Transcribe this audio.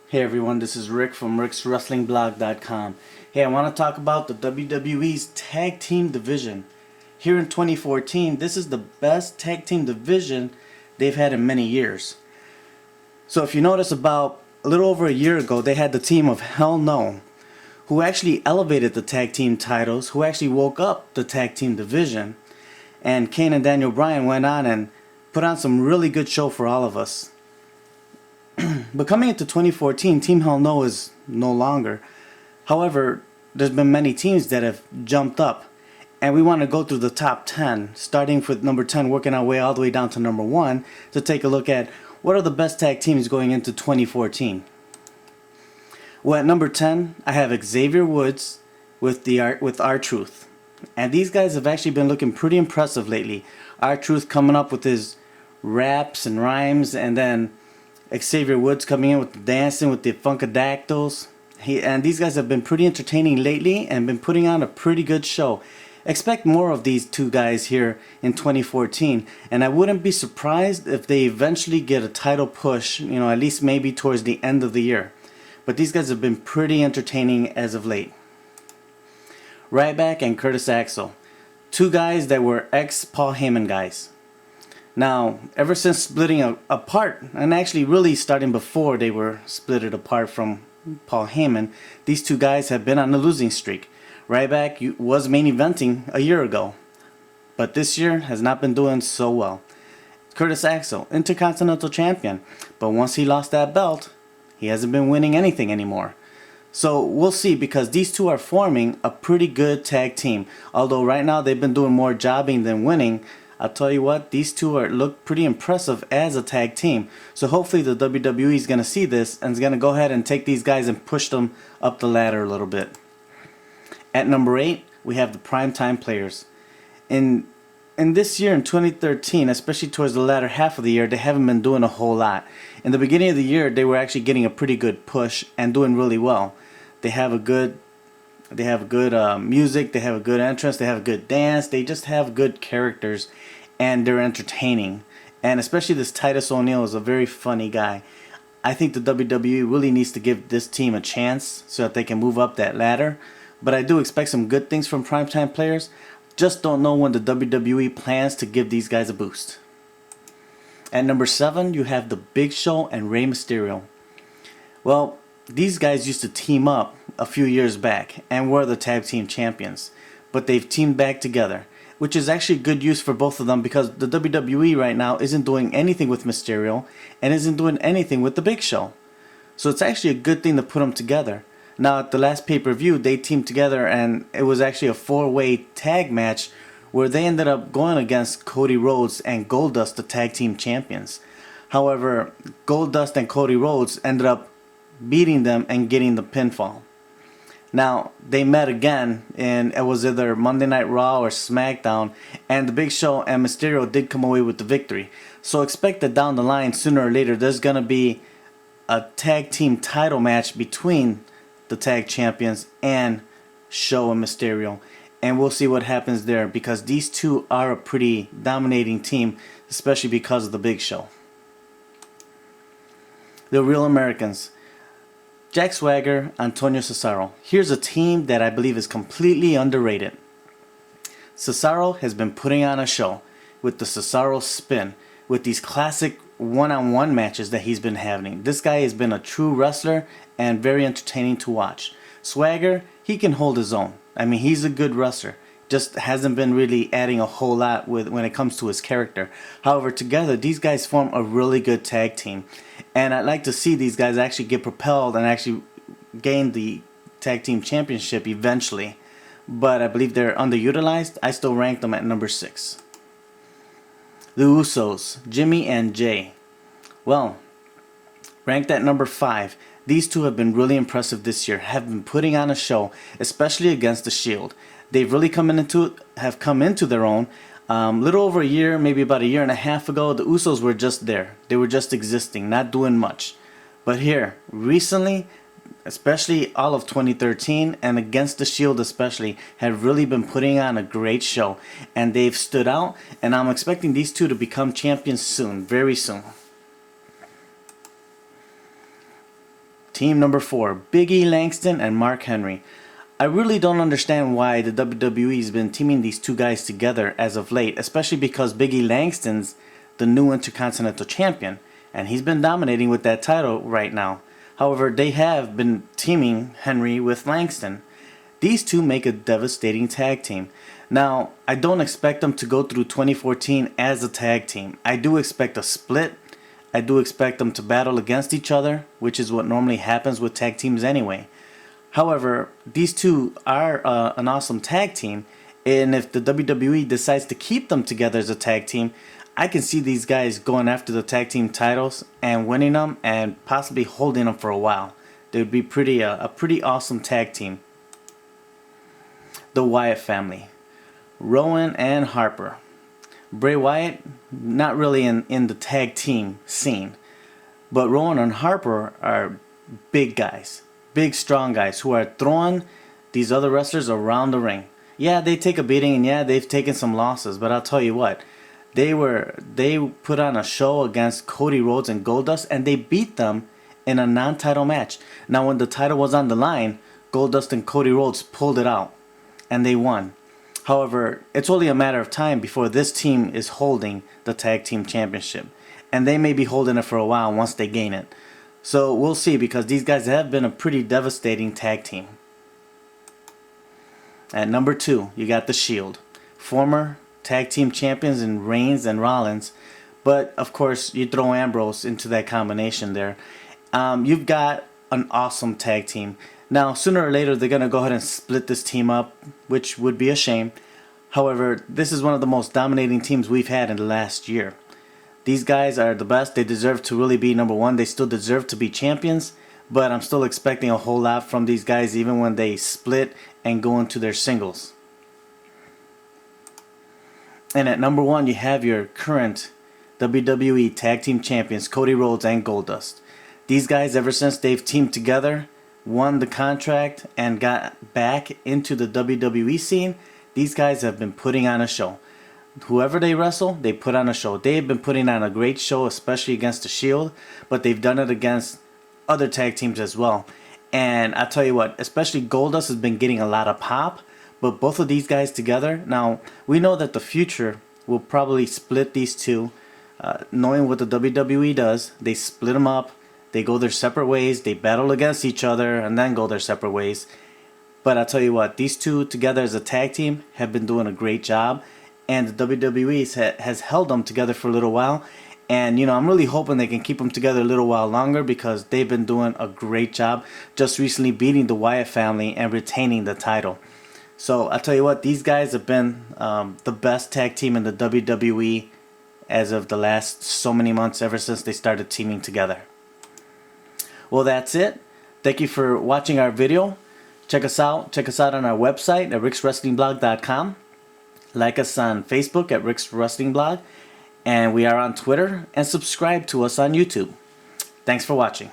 Hey everyone, this is Rick from rickswrestlingblog.com. Hey, I want to talk about the WWE's tag team division. Here in 2014, this is the best tag team division they've had in many years. So if you notice, about a little over a year ago, they had the team of Hell No, who actually elevated the tag team titles, who actually woke up the tag team division. And Kane and Daniel Bryan went on and put on some really good show for all of us. But coming into 2014, Team Hell No is no longer. However, there's been many teams that have jumped up. And we want to go through the top 10, starting with number 10, working our way all the way down to number 1, to take a look at what are the best tag teams going into 2014. Well, at number 10, I have Xavier Woods with R-Truth. And these guys have actually been looking pretty impressive lately. R-Truth coming up with his raps and rhymes, and then Xavier Woods coming in with the dancing with the Funkadactyls. And these guys have been pretty entertaining lately and been putting on a pretty good show. Expect more of these two guys here in 2014, and I wouldn't be surprised if they eventually get a title push, at least maybe towards the end of the year. But these guys have been pretty entertaining as of late. Ryback and Curtis Axel, two guys that were ex-Paul Heyman guys. Now, ever since splitting apart, and actually really starting before they were splitted apart from Paul Heyman, these two guys have been on a losing streak. Ryback was main eventing a year ago, but this year has not been doing so well. Curtis Axel, Intercontinental Champion, but once he lost that belt, he hasn't been winning anything anymore. So we'll see, because these two are forming a pretty good tag team. Although right now they've been doing more jobbing than winning, I'll tell you what, these two look pretty impressive as a tag team. So hopefully the WWE is going to see this and is going to go ahead and take these guys and push them up the ladder a little bit. At number 8, we have the Primetime Players. In this year, in 2013, especially towards the latter half of the year, they haven't been doing a whole lot. In the beginning of the year, they were actually getting a pretty good push and doing really well. They have a good music, they have a good entrance, they have a good dance, they just have good characters, and they're entertaining. And especially this Titus O'Neil is a very funny guy. I think the WWE really needs to give this team a chance so that they can move up that ladder. But I do expect some good things from Primetime Players. Just don't know when the WWE plans to give these guys a boost. At number 7, you have the Big Show and Rey Mysterio. Well, these guys used to team up a few years back and were the tag team champions, but they've teamed back together, which is actually good use for both of them, because the WWE right now isn't doing anything with Mysterio and isn't doing anything with the Big Show. So it's actually a good thing to put them together. Now, at the last pay-per-view, they teamed together, and it was actually a 4-way tag match where they ended up going against Cody Rhodes and Goldust, the tag team champions. However, Goldust and Cody Rhodes ended up beating them and getting the pinfall. Now, they met again, and it was either Monday Night Raw or SmackDown, and the Big Show and Mysterio did come away with the victory. So expect that down the line, sooner or later, there's going to be a tag team title match between the tag champions and Show and Mysterio. And we'll see what happens there, because these two are a pretty dominating team, especially because of the Big Show. The Real Americans. Jack Swagger, Antonio Cesaro. Here's a team that I believe is completely underrated. Cesaro has been putting on a show with the Cesaro spin, with these classic one-on-one matches that he's been having. This guy has been a true wrestler and very entertaining to watch. Swagger, he can hold his own. I mean, he's a good wrestler. Just hasn't been really adding a whole lot when it comes to his character. However, together, these guys form a really good tag team. And I'd like to see these guys actually get propelled and actually gain the tag team championship eventually. But I believe they're underutilized. I still rank them at number 6. The Usos, Jimmy and Jay. Well, ranked at number 5. These two have been really impressive this year, have been putting on a show, especially against the Shield. They've really come into their own. Little over a year, maybe about a year and a half ago, the Usos were just there. They were just existing, not doing much. But here, recently, especially all of 2013 and against the Shield especially, have really been putting on a great show. And they've stood out, and I'm expecting these two to become champions soon, very soon. Team number 4, Big E Langston and Mark Henry. I really don't understand why the WWE has been teaming these two guys together as of late, especially because Big E Langston's the new Intercontinental Champion, and he's been dominating with that title right now. However, they have been teaming Henry with Langston. These two make a devastating tag team. Now, I don't expect them to go through 2014 as a tag team. I do expect a split. I do expect them to battle against each other, which is what normally happens with tag teams anyway. However, these two are an awesome tag team, and if the WWE decides to keep them together as a tag team, I can see these guys going after the tag team titles and winning them and possibly holding them for a while. They would be a pretty awesome tag team. The Wyatt family, Rowan and Harper. Bray Wyatt, not really in the tag team scene, but Rowan and Harper are big guys. Big, strong guys who are throwing these other wrestlers around the ring. Yeah, they take a beating, and yeah, they've taken some losses, but I'll tell you what, they put on a show against Cody Rhodes and Goldust, and they beat them in a non-title match. Now, when the title was on the line, Goldust and Cody Rhodes pulled it out, and they won. However, it's only a matter of time before this team is holding the tag team championship, and they may be holding it for a while once they gain it. So we'll see, because these guys have been a pretty devastating tag team. At number 2, you got The Shield. Former tag team champions in Reigns and Rollins. But, of course, you throw Ambrose into that combination there. You've got an awesome tag team. Now, sooner or later, they're going to go ahead and split this team up, which would be a shame. However, this is one of the most dominating teams we've had in the last year. These guys are the best. They deserve to really be number 1. They still deserve to be champions, but I'm still expecting a whole lot from these guys even when they split and go into their singles. And at number 1, you have your current WWE Tag Team Champions, Cody Rhodes and Goldust. These guys, ever since they've teamed together, won the contract, and got back into the WWE scene, these guys have been putting on a show. Whoever they wrestle, they put on a show. They've been putting on a great show, especially against the Shield, but they've done it against other tag teams as well. And I'll tell you what, especially Goldust has been getting a lot of pop, but both of these guys together, now we know that the future will probably split these two. Knowing what the WWE does, they split them up, they go their separate ways, they battle against each other, and then go their separate ways. But I'll tell you what, these two together as a tag team have been doing a great job. And the WWE has held them together for a little while. And, I'm really hoping they can keep them together a little while longer, because they've been doing a great job. Just recently beating the Wyatt family and retaining the title. So, I'll tell you what, these guys have been the best tag team in the WWE as of the last so many months, ever since they started teaming together. Well, that's it. Thank you for watching our video. Check us out on our website at rickswrestlingblog.com. Like us on Facebook at Rick's Wrestling Blog, and we are on Twitter, and subscribe to us on YouTube. Thanks for watching.